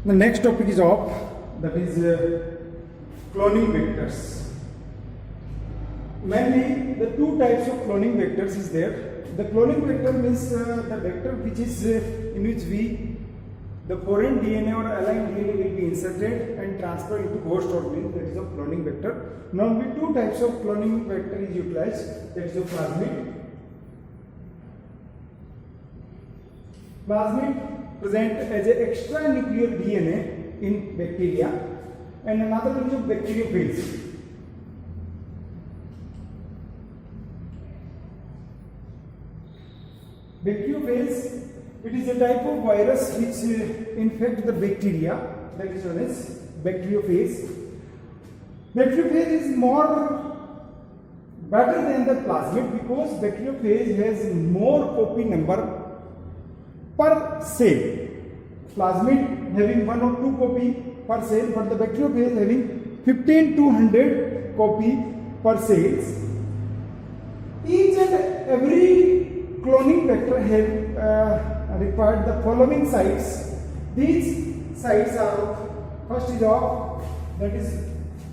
The next topic is of that is cloning vectors. Mainly the two types of cloning vectors is there. The cloning vector means the vector which is in which the foreign DNA or aligned DNA will be inserted and transferred into host organism, that is a cloning vector. Normally two types of cloning vector is utilized, that is a plasmid. Plasmid present as an extranuclear DNA in bacteria, and another one is bacteriophage. Bacteriophage, it is a type of virus which infect the bacteria, that is known as bacteriophage. Bacteriophage is more better than the plasmid because bacteriophage has more copy number per cell. Plasmid having 1 or 2 copy per cell, but the bacteriophage having 15 to 100 copy per cells. Each and every cloning vector have required the following sites. These sites are, first is of, that is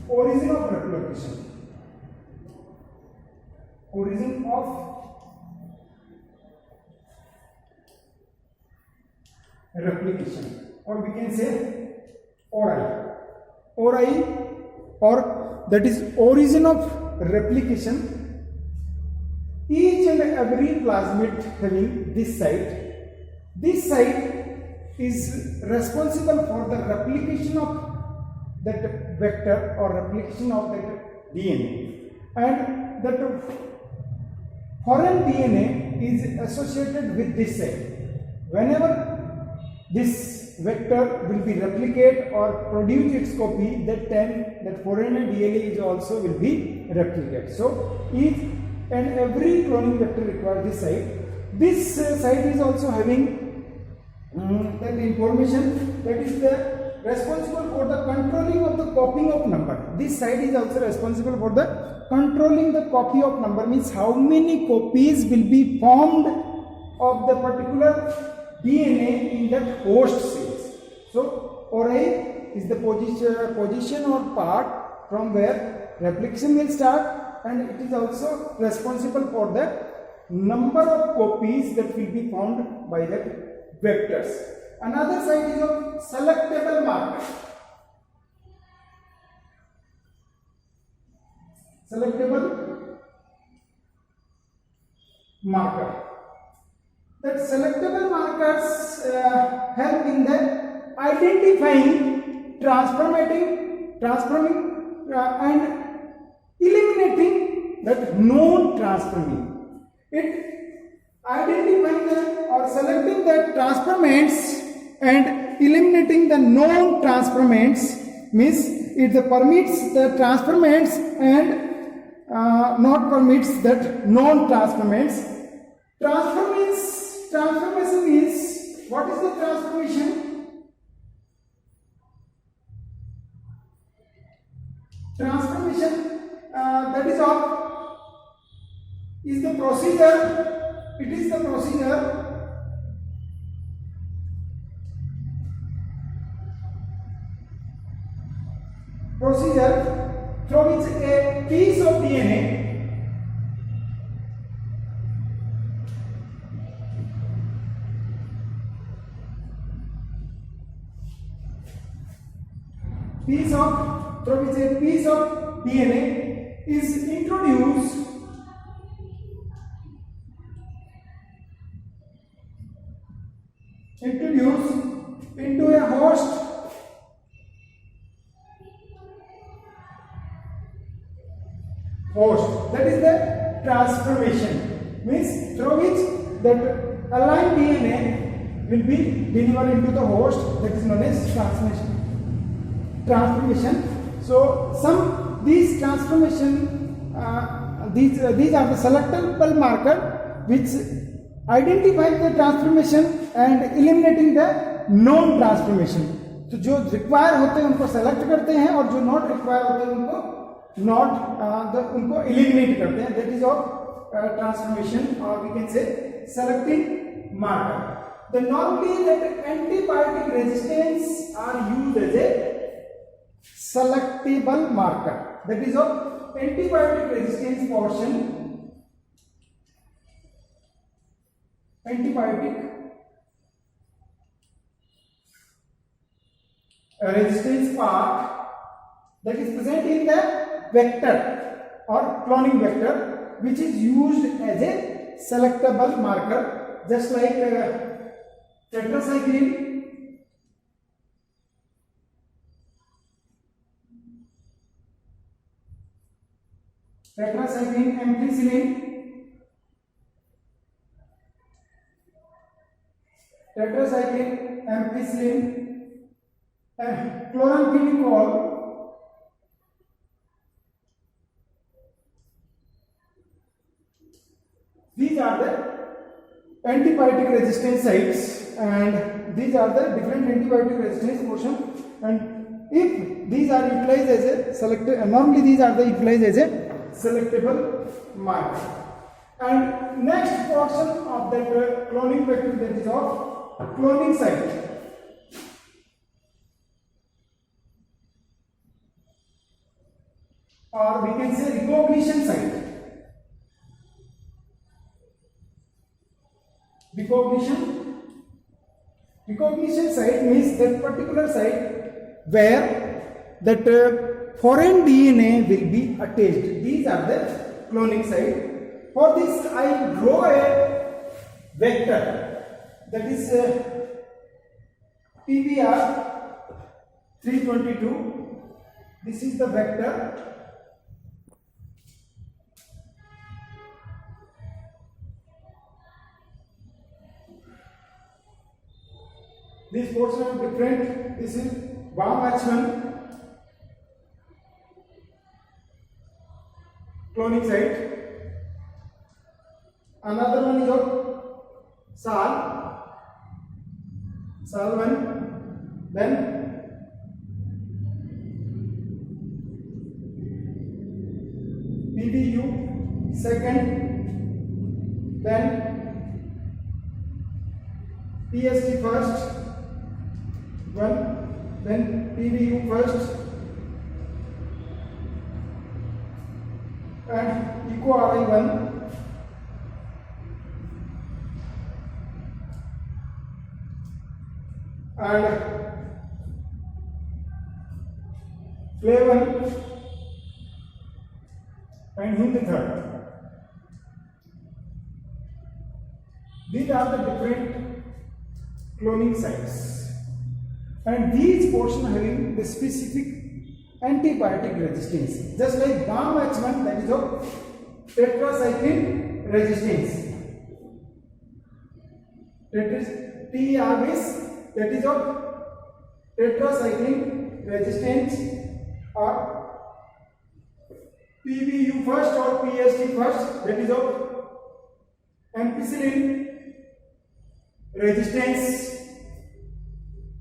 origin of replication. Origin of replication, or we can say ORI, or that is origin of replication. Each and every plasmid having this site is responsible for the replication of that vector or replication of that DNA, and that foreign DNA is associated with this site. Whenever this vector will be replicate or produce its copy, that time that foreign DNA is also will be replicated. So each and every cloning vector requires this site. This site is also having that information that is the responsible for the controlling of the copying of number. This site is also responsible for the controlling the copy of number, means how many copies will be formed of the particular DNA in that host cells. So ORI is the position or part from where replication will start, and it is also responsible for the number of copies that will be found by that vectors. Another site is of selectable marker. Selectable marker. That selectable markers help in the identifying, transforming and eliminating that known transforming. It identifying or selecting the transformants and eliminating the known transformants means it permits the transformants and not permits that known transformants. Transformation is, what is the transformation? Transformation that is of is the procedure. It is the procedure through which a piece of DNA through which a piece of DNA is introduced into a host that is the transformation, means through which that aligned DNA will be delivered into the host, that is known as transformation. So these transformation these are the selectable marker which identify the transformation and eliminating the known transformation. तो जो require होते हैं उनको select करते हैं और जो not require होते हैं उनको एलिमिनेट करते हैं. दैट इज ऑफ ट्रांसफॉर्मेशन और we can say selecting marker. Then normally that antibiotic resistance are selectable marker, that is of antibiotic resistance portion, antibiotic resistance part that is present in the vector or cloning vector, which is used as a selectable marker, just like tetracycline, ampicillin, chloramphenicol, these are the antibiotic resistant sites, and these are the different antibiotic resistance portion. And if these are utilized as a normally these are the utilized as a selectable marker. And next portion of that cloning vector, that is of cloning site, or we can say recognition site. Recognition site means that particular site where that foreign DNA will be attached. These are the cloning site. For this I draw a vector, that is PBR 322. This is the vector. This portion is different. This is BAM-H1 cloning site. Another one is of SAL1, then PBU second, then PST first one, then PBU first, and EcoRI1, and Clay1 and Hind third. These are the different cloning sites, and these portions having the specific antibiotic resistance, just like BAM-H1, that is of tetracycline resistance. TR means that is of tetracycline resistance, or PBU first or PST first, that is of ampicillin resistance.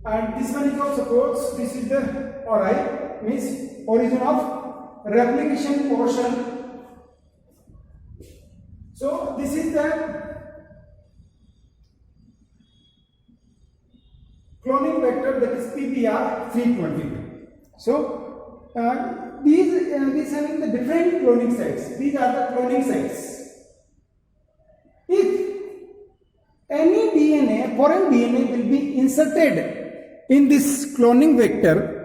And this one is of suppose this is the ORI, means origin of replication portion. So this is the cloning vector, that is PBR 322. So these having the different cloning sites. These are the cloning sites. If any DNA, foreign DNA will be inserted in this cloning vector,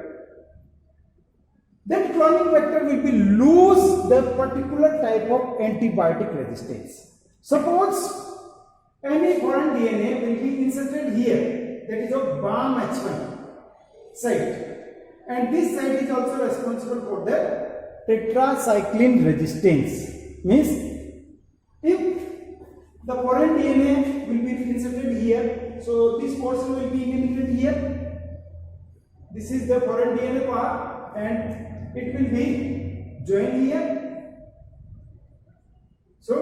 that cloning vector will be lose the particular type of antibiotic resistance. Suppose any foreign DNA will be inserted here, that is of BAM-H1 site, and this site is also responsible for the tetracycline resistance. Means if the foreign DNA will be inserted here, so this portion will be inserted here. This is the foreign DNA part, and it will be joined here. So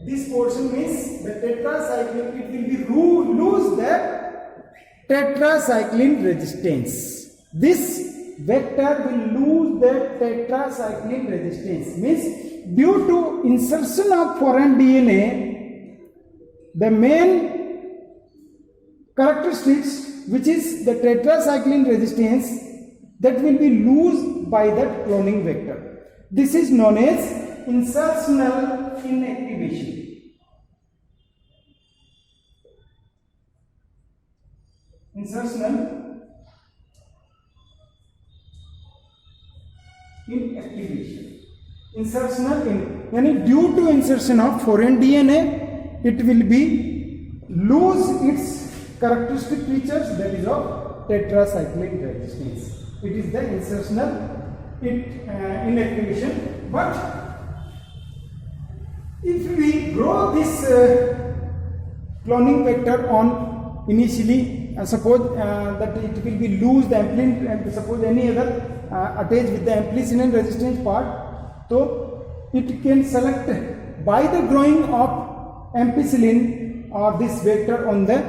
this portion means the tetracycline, it will be lose the tetracycline resistance. This vector will lose the tetracycline resistance, means due to insertion of foreign DNA, the main characteristics, which is the tetracycline resistance, that will be loosed by that cloning vector. This is known as insertional inactivation. Insertional inactivation. Insertional in, yani due to insertion of foreign DNA, it will be lose its characteristic features, that is of tetracycline resistance. It is the insertional inactivation. But if we grow this cloning vector on initially, suppose that it will be loose the amplicillin, and suppose any other attached with the amplicillin resistance part, so it can select by the growing of ampicillin or this vector on the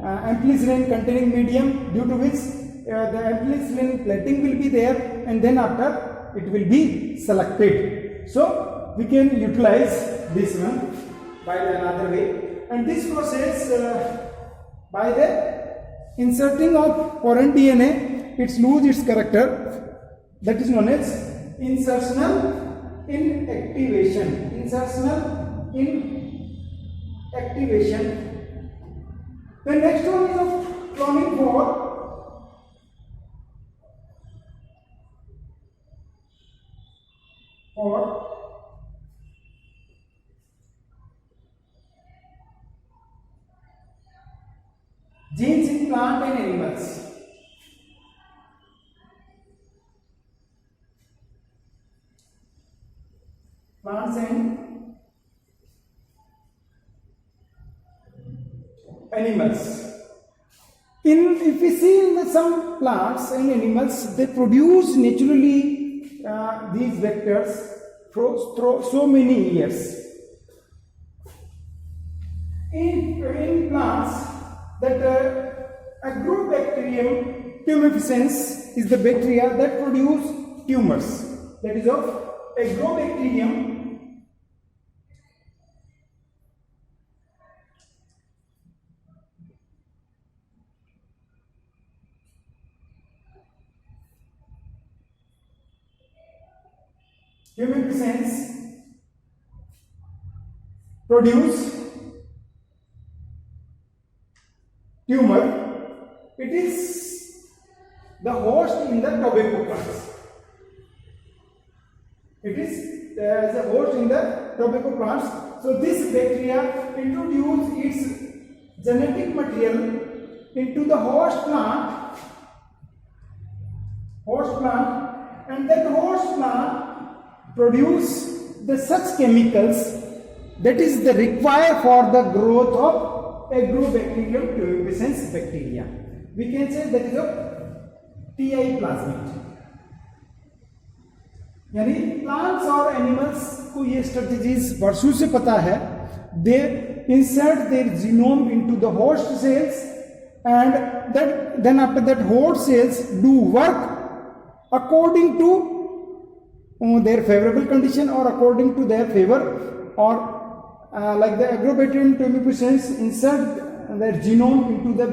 amplicillin containing medium, due to which the amplicillin plating will be there, and then after it will be selected. So we can utilize this one by another way, and this process by the inserting of foreign DNA, it loses its character, that is known as insertional inactivation. Insertional inactivation. The next one is of cloning for genes in plant and animals. Plants and animals. If we see in some plants and animals, they produce naturally these vectors through so many years. In plants, that Agrobacterium tumefaciens is the bacteria that produce tumors. That is of Agrobacterium tumefaciens produce tumor. It is the host in the tobacco plants. It is as a host in the tobacco plants. So this bacteria introduce its genetic material into the host plant, and that host plant produce the such chemicals that is the required for the growth of Agrobacterium tumefaciens bacteria. We can say that is a TI plasmid. यानी plants और animals को ये strategies वर्षों से पता है. They insert their genome into the host cells, and that then after that host cells do work according to their favorable condition or according to their favor, or like the Agrobacterium tumefaciens insert their genome into the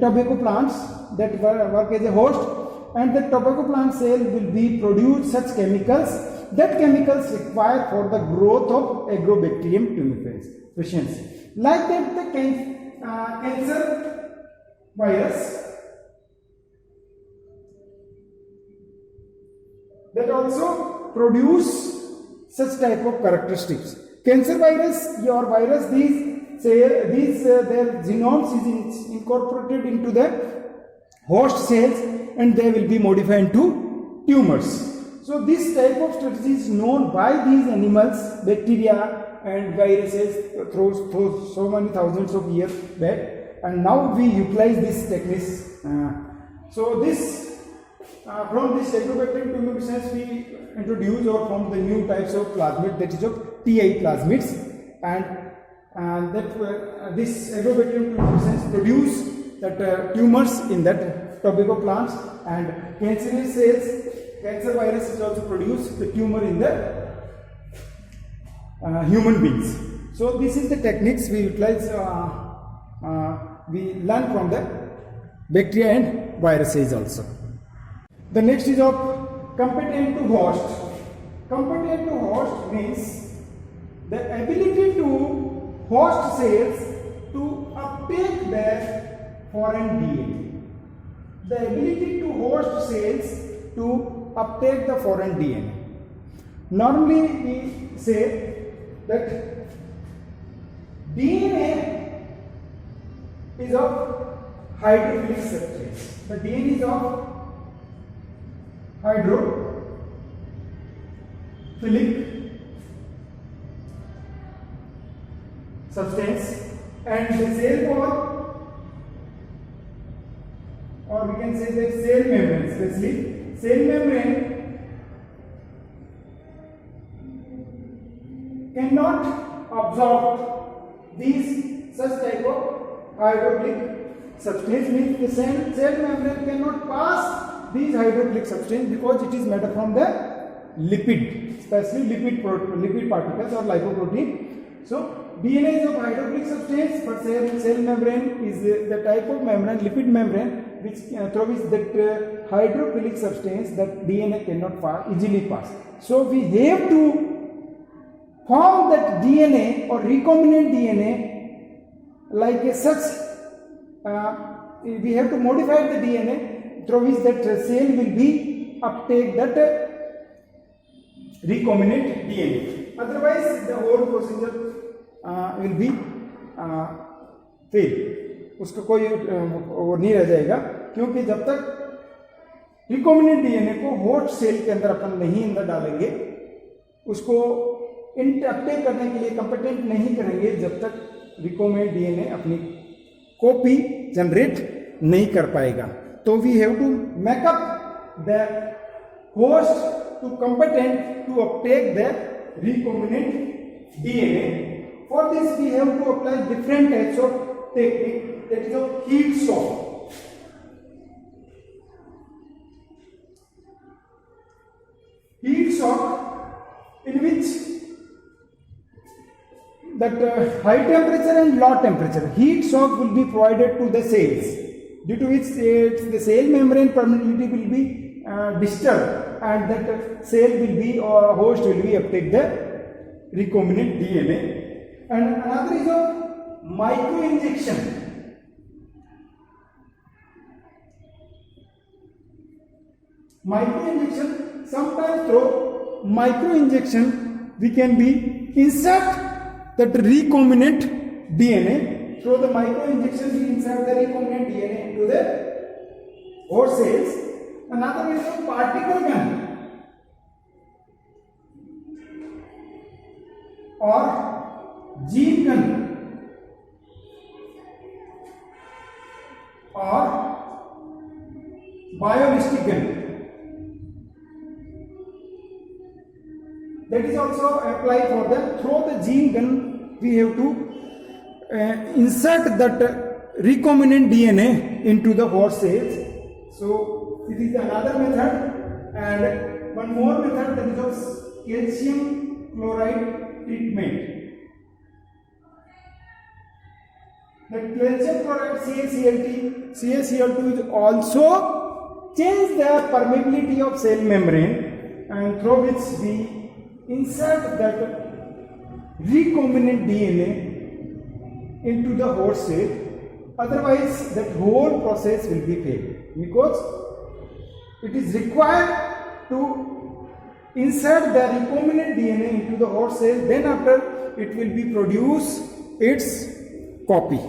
tobacco plants that work as a host, and the tobacco plant cell will be produce such chemicals, that chemicals required for the growth of Agrobacterium tumefaciens. Like that, the cancer virus that also produce such type of characteristics. Cancer virus or virus, their genomes is incorporated into the host cells, and they will be modified into tumors. So this type of strategy is known by these animals, bacteria and viruses through so many thousands of years back, and now we utilize these techniques. So this from this Agrobacterium tumefaciens we introduce or form the new types of plasmid, that is of TI plasmids, and that this Agrobacterium tumefaciens produce that tumors in that tobacco plants, and cancerous cells, cancer viruses also produce the tumor in the human beings. So this is the techniques we utilize, we learn from the bacteria and viruses also. The next is of competent to host. Competent to host means the ability to host cells to uptake their foreign DNA. The ability to host cells to uptake the foreign DNA. Normally we say that DNA is of hydrophilic substance. The DNA is of hydrophilic substance, and the cell wall, or we can say that cell membrane, especially cell membrane cannot absorb these such type of hydrophilic substance. Means the cell membrane cannot pass these hydrophilic substance because it is made up from the lipid, especially lipid particles or lipoprotein. So DNA is of hydrophilic substance, but cell membrane is the type of membrane, lipid membrane, which through which that hydrophilic substance that DNA cannot easily pass. So we have to form that DNA or recombinant DNA like a such. We have to modify the DNA through which that cell will be uptake that recombinant DNA. Otherwise, the whole procedure will be fail. उसका कोई वो नहीं रह जाएगा, क्योंकि जब तक recombinant DNA को होस्ट सेल के अंदर अपन नहीं अंदर डालेंगे, उसको अपटेक करने के लिए कंपेटेंट नहीं करेंगे जब तक रिकॉम्बिनेंट डीएनए अपनी कॉपी जनरेट नहीं कर पाएगा. तो we have to make up the host to competent to uptake the recombinant DNA. For this we have to apply different types of technique, that is of heat shock. Heat shock in which that high temperature and low temperature heat shock will be provided to the cells, due to which the cell membrane permeability will be disturbed, and that cell will be or host will be uptake the recombinant DNA. And another is a micro injection. Micro injection, sometimes through micro injection we can be insert that recombinant DNA. Through the micro injection we insert the recombinant DNA into the host cells. Another is a particle gun or gene gun or biolistic gun. That is also applied for the through the gene gun. We have to insert that recombinant DNA into the host cells. So this is another method, and one more method, that is of calcium chloride treatment. The calcium chloride CaCl2 is also change the permeability of cell membrane, and through which we insert that recombinant DNA into the host cell. Otherwise, that whole process will be failed, because it is required to insert the recombinant DNA into the host cell. Then after it will be produce its copy.